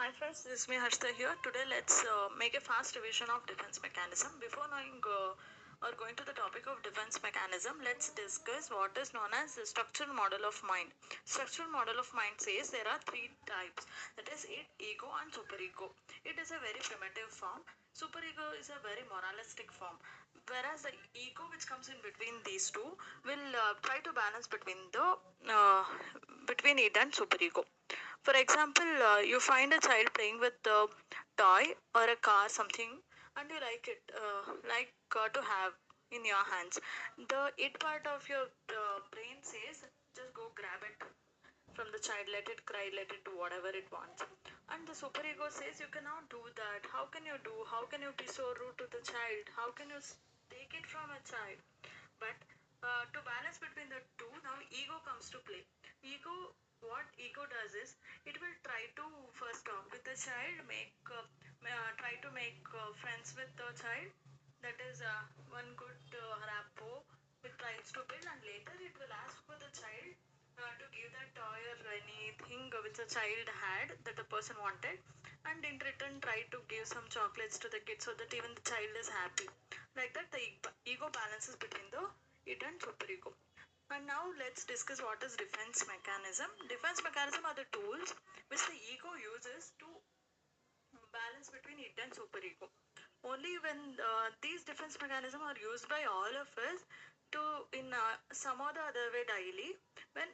Hi friends, this is me Harshita here. Today let's make a fast revision of defense mechanism. Before knowing or going to the topic of defense mechanism, let's discuss what is known as the structural model of mind. Structural model of mind says there are three types. That is it, ego and superego. It is a very primitive form. Superego is a very moralistic form. Whereas the ego which comes in between these two will try to balance between it and superego. For example, you find a child playing with a toy or a car, something, and you like it, to have in your hands. The it part of your brain says, just go grab it from the child, let it cry, let it do whatever it wants. And the superego says, you cannot do that. How can you do? How can you be so rude to the child? How can you take it from a child? But to balance between the two, now ego comes to play. What ego does is, it will try to first talk with the child, try to make friends with the child. That is one good rapport it tries to build, and later it will ask for the child to give that toy or anything which the child had that the person wanted, and in return try to give some chocolates to the kid so that even the child is happy. Like that, the ego balances between the it and superego. And now let's discuss what is defense mechanism. Defense mechanism are the tools which the ego uses to balance between it and superego. Only when these defense mechanisms are used by all of us to in some or the other way daily, when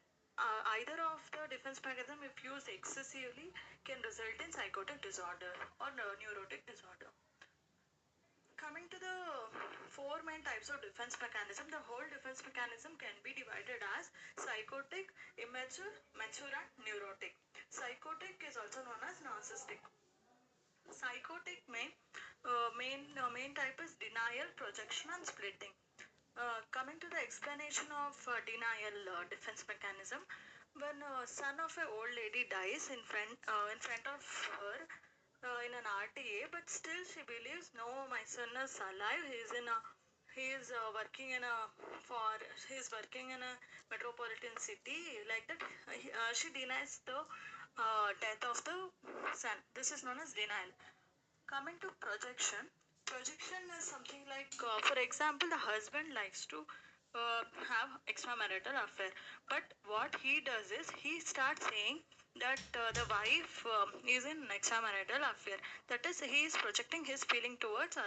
either of the defense mechanism if used excessively can result in psychotic disorder or neurotic disorder. Coming to the four main types of defense mechanism, the whole defense mechanism can be divided as psychotic, immature, mature, and neurotic. Psychotic is also known as narcissistic. Psychotic main type is denial, projection, and splitting. Coming to the explanation of denial defense mechanism, when a son of a old lady dies in front of her in an RTA, but still she believes, no, my son is alive. He is working in a for he is working in a metropolitan city. Like that, she denies the death of the son. This is known as denial. Coming to projection, projection is something like, for example, the husband likes to have extramarital affair, but what he does is he starts saying that the wife is in extramarital affair. That is, he is projecting his feeling towards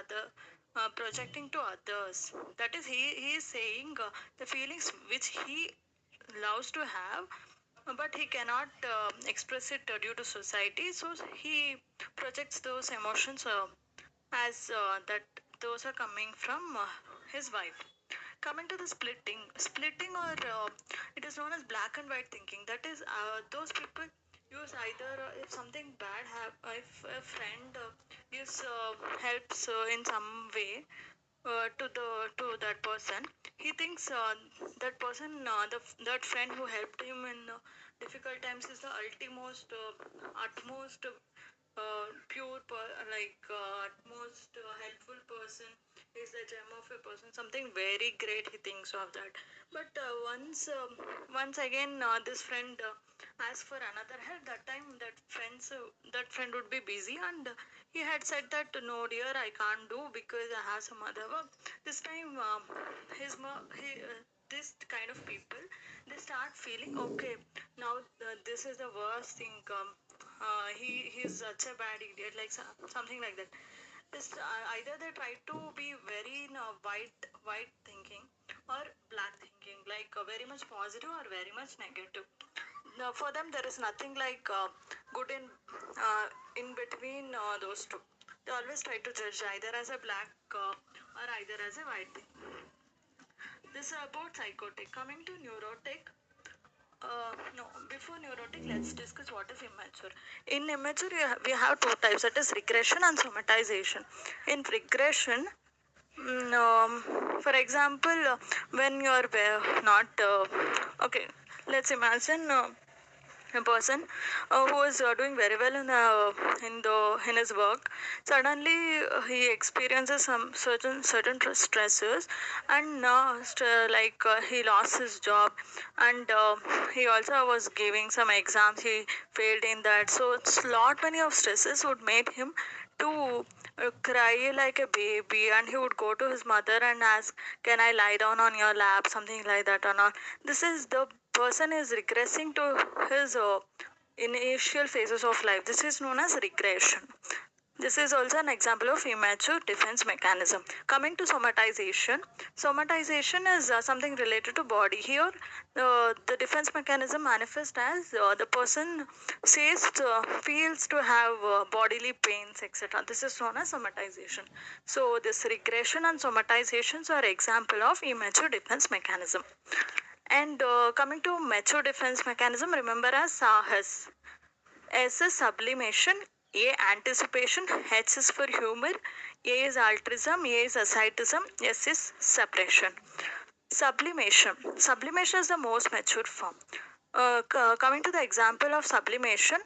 projecting to others. That is, he is saying the feelings which he loves to have, but he cannot express it due to society, so he projects those emotions as that those are coming from his wife. Coming to the splitting, or it is known as black and white thinking. That is, those people use either if something bad if a friend is helps in some way to that person, he thinks that friend who helped him in difficult times is the utmost utmost helpful person, is the gem of a person, something very great he thinks of that. But once again this friend asks for another help. That time that friend would be busy, and he had said that, no dear, I can't do because I have some other work. This time his mo- he this kind of people, they start feeling, okay, now this is the worst thing, he's such a bad idiot, like something like that. This either they try to be very white thinking or black thinking, like very much positive or very much negative. Now, for them there is nothing like good in between those two. They always try to judge either as a black or either as a white thing. This is about psychotic. Coming to neurotic, no, before neurotic, let's discuss what is immature. In immature, we have two types, that is regression and somatization. In regression, for example, when you are not, okay, let's imagine A person who is doing very well in his work, suddenly he experiences some certain stresses, and he lost his job, and he also was giving some exams, he failed in that. So it's lot many of stresses would make him to cry like a baby, and he would go to his mother and ask, can I lie down on your lap, something like that or not. This is the person is regressing to his initial phases of life. This is known as regression. This is also an example of immature defense mechanism. Coming to somatization, somatization is something related to body. Here, the defense mechanism manifests as the person feels to have bodily pains, etc. This is known as somatization. So, this regression and somatizations are example of immature defense mechanism. And coming to mature defense mechanism, remember as SAHAS. S is sublimation, A anticipation, H is for humor, A is altruism, A is asceticism, S is suppression. Sublimation. Sublimation is the most mature form. Coming to the example of sublimation,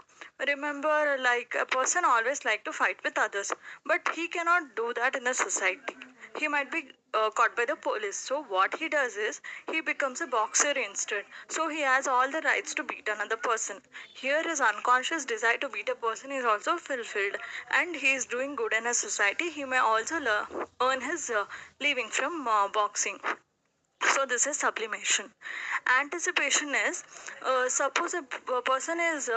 remember, like a person always like to fight with others, but he cannot do that in the society. He might be caught by the police. So what he does is he becomes a boxer instead. So he has all the rights to beat another person. Here his unconscious desire to beat a person is also fulfilled, and he is doing good in a society. He may also earn his living from boxing. So this is sublimation. Anticipation is, suppose a person is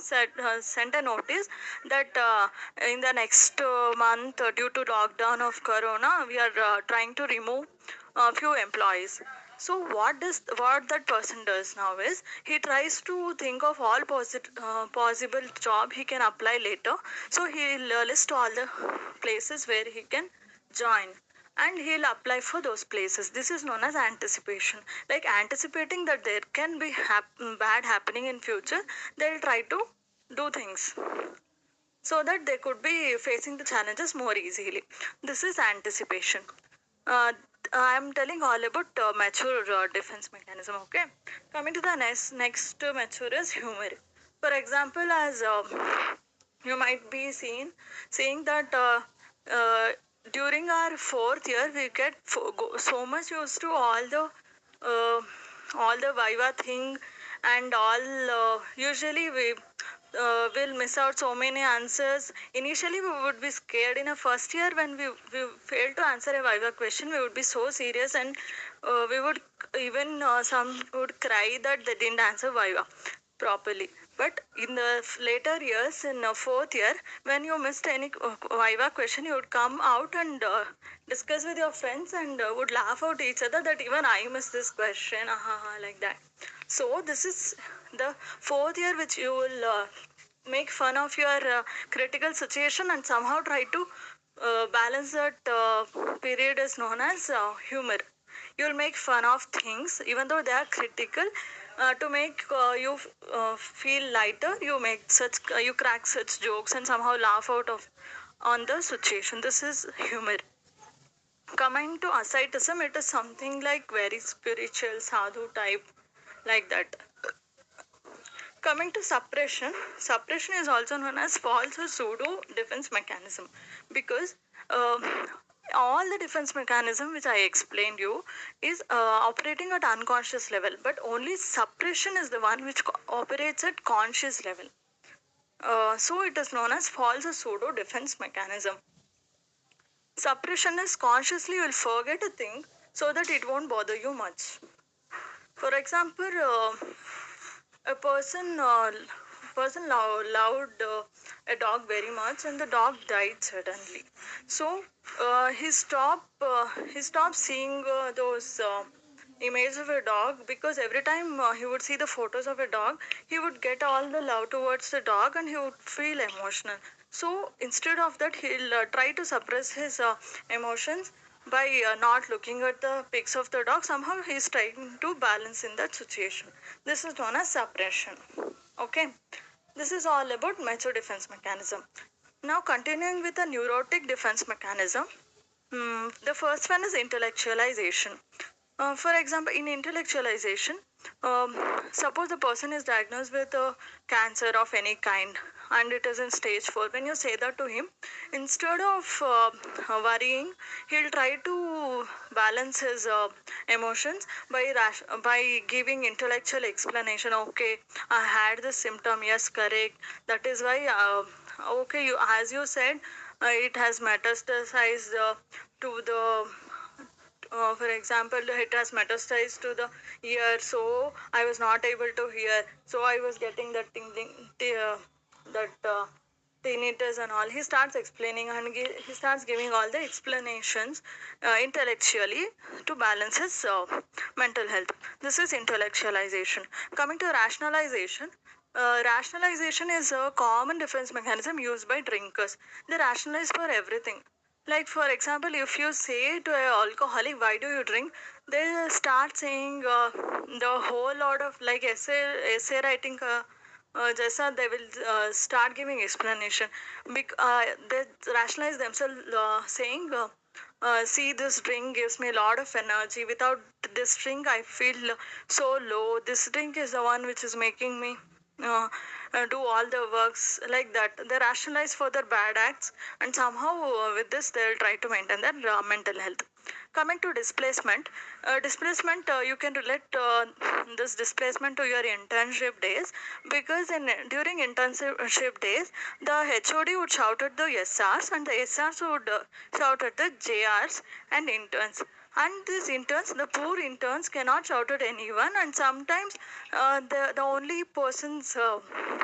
sent a notice that in the next month, due to lockdown of corona, we are trying to remove a few employees. So what that person does now is he tries to think of all possible job he can apply later. So he'll list all the places where he can join, and he'll apply for those places. This is known as anticipation. Like anticipating that there can be bad happening in future, they'll try to do things so that they could be facing the challenges more easily. This is anticipation. uh, I'm telling all about mature defense mechanism. Okay, coming to the next mature is humor. For example, as you might be seeing that during our fourth year we get so much used to uh, all the viva thing, and all usually we will miss out so many answers. Initially we would be scared in a first year when we failed to answer a viva question. We would be so serious, and we would even some would cry that they didn't answer viva properly. But in the later years, in fourth year, when you missed any viva question, you would come out and discuss with your friends, and would laugh out each other that even I missed this question, like that. So this is the fourth year which you will make fun of your critical situation and somehow try to balance that period is known as humor. You'll make fun of things even though they are critical, to make you feel lighter. You make such you crack such jokes and somehow laugh out of on the situation. This is humor. Coming to asceticism, it is something like very spiritual sadhu type, like that. Coming to suppression, suppression is also known as false or pseudo defense mechanism, because um all the defense mechanism which I explained you is operating at unconscious level, but only suppression is the one which operates at conscious level. So it is known as false or pseudo defense mechanism. Suppression is consciously you will forget a thing so that it won't bother you much. For example, a loved a dog very much, and the dog died suddenly. So he stopped seeing those images of a dog, because every time he would see the photos of a dog, he would get all the love towards the dog and he would feel emotional. So instead of that, he'll try to suppress his emotions by not looking at the pics of the dog. Somehow he's trying to balance in that situation. This is known as suppression. Okay, this is all about mature defense mechanism. Now continuing with the neurotic defense mechanism, the first one is intellectualization. For example, in intellectualization, Um, Suppose the person is diagnosed with a cancer of any kind and it is in stage 4. When you say that to him, instead of worrying, he'll try to balance his emotions by giving intellectual explanation. Okay, I had this symptom. Yes, correct. That is why. Okay, you as you said, it has metastasized to the for example, it has metastasized to the ear, so I was not able to hear. So I was getting that that tinnitus and all. He starts explaining and he starts giving all the explanations intellectually to balance his mental health. This is intellectualization. Coming to rationalization. Rationalization is a common defense mechanism used by drinkers. They rationalize for everything. Like for example, if you say to an alcoholic, "Why do you drink?" They start saying the whole lot of like essay writing. Jaisa, they will start giving explanation. They rationalize themselves, saying, "See, this drink gives me a lot of energy. Without this drink, I feel so low. This drink is the one which is making me." Uh, do all the works like that. They rationalize for their bad acts, and somehow with this they'll try to maintain their mental health. Coming to displacement, you can relate this displacement to your internship days, because during internship days the HOD would shout at the SRs and the SRs would shout at the JRs and interns. And these interns, the poor interns, cannot shout at anyone, and sometimes the only persons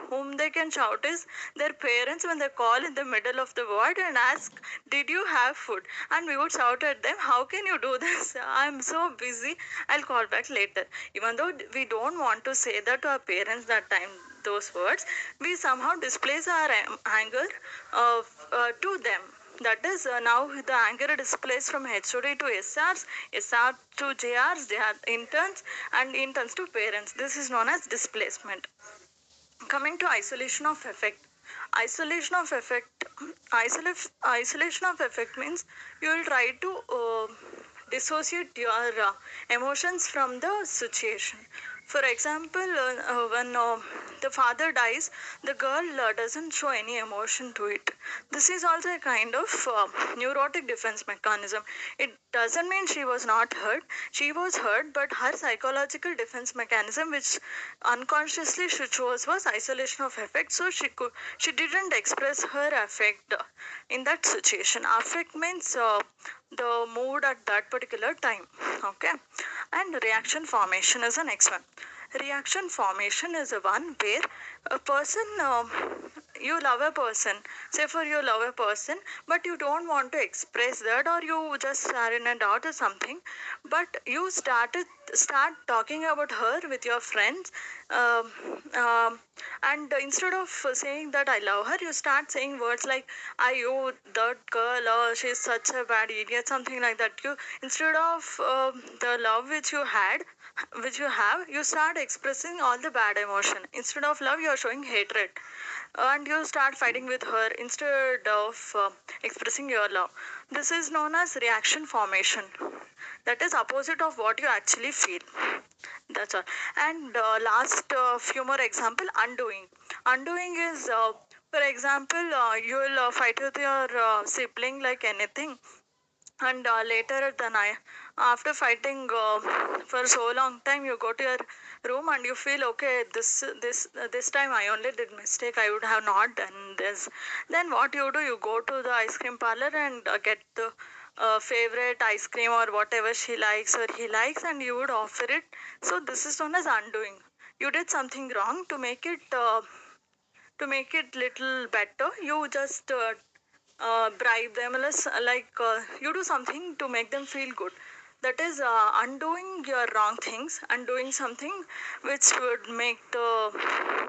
whom they can shout is their parents when they call in the middle of the ward and ask, "Did you have food?" And we would shout at them, "How can you do this? I'm so busy. I'll call back later." Even though we don't want to say that to our parents that time, those words, we somehow displace our anger to them. That is, now the anger displays from HOD to SRs, SR to JRs, they are interns, and interns to parents. This is known as displacement. Coming to isolation of effect. Isolation of effect. Isolation of effect means you will try to dissociate your emotions from the situation. For example, when the father dies, the girl doesn't show any emotion to it. This is also a kind of neurotic defense mechanism. It doesn't mean she was not hurt. She was hurt, but her psychological defense mechanism, which unconsciously she chose, was isolation of affect. So she didn't express her affect in that situation. Affect means the mood at that particular time. Okay, and reaction formation is the next one. Reaction formation is the one where a person, you love a person, say for you love a person, but you don't want to express that, or you just are in a doubt or something, but you start talking about her with your friends, um, um, and instead of saying that I love her, you start saying words like, "I you that girl, or she's such a bad idiot," something like that. You, instead of the love which you have, you start expressing all the bad emotion. Instead of love, you are showing hatred, and you start fighting with her instead of expressing your love. This is known as reaction formation. That is opposite of what you actually feel. That's all. And last few more example, undoing. Undoing is, for example, you will fight with your sibling like anything, and later the night, after fighting for so long time, you go to your room and you feel, okay, this time I only did mistake, I would have not done this. Then what you do, you go to the ice cream parlor and get the favorite ice cream or whatever she likes or he likes, and you would offer it. So this is known as undoing. You did something wrong, to make it little better, you just bribe them, like you do something to make them feel good. That is undoing your wrong things and doing something which would make the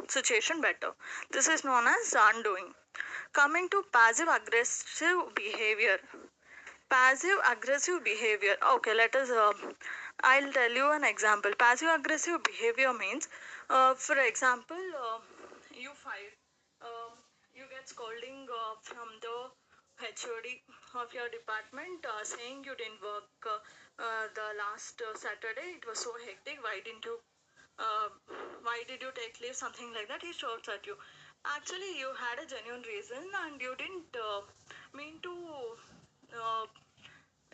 situation better. This is known as undoing. Coming to passive aggressive behavior. Passive aggressive behavior. Okay, let us. I'll tell you an example. Passive aggressive behavior means, for example, you fight. Um, you get scolding from the HOD of your department, saying you didn't work the last Saturday. It was so hectic. Why didn't you uh, why did you take leave, something like that, he shouts at you. Actually, you had a genuine reason and you didn't mean to uh,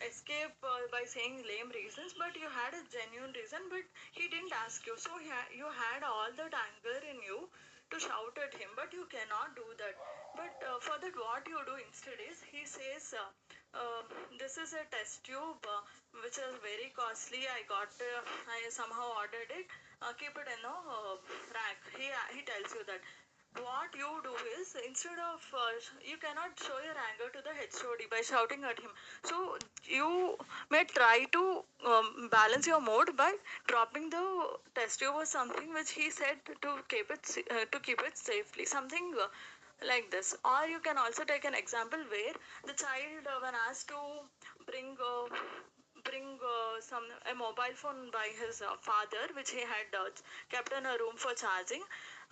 escape by saying lame reasons, but you had a genuine reason, but he didn't ask you. So you had all that anger in you to shout at him, but you cannot do that. But for that, what you do instead is he says, this is a test tube which is very costly. I somehow ordered it. Keep it in the rack. He tells you that. What you do is, instead of you cannot show your anger to the HOD by shouting at him. So you may try to balance your mood by dropping the test tube or something which he said to keep it safely. Something like this. Or you can also take an example where the child, when asked to bring some a mobile phone by his father, which he had kept in a room for charging.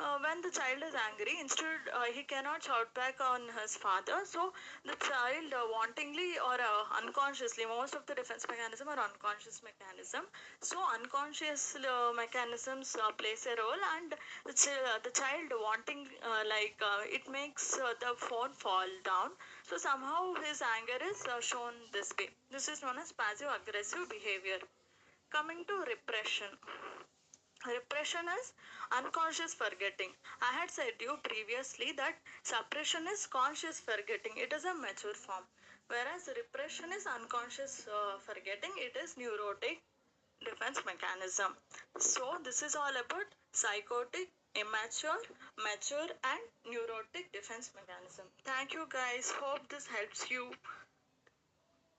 When the child is angry, instead he cannot shout back on his father. So the child, wantingly or unconsciously, most of the defense mechanism are unconscious mechanism. So unconscious mechanisms plays a role, and the child wanting, it makes the phone fall down. So somehow his anger is shown this way. This is known as passive aggressive behavior. Coming to repression. Repression is unconscious forgetting. I had said you previously that suppression is conscious forgetting. It is a mature form. Whereas repression is unconscious forgetting. It is neurotic defense mechanism. So this is all about psychotic, immature, mature and neurotic defense mechanism. Thank you guys. Hope this helps you.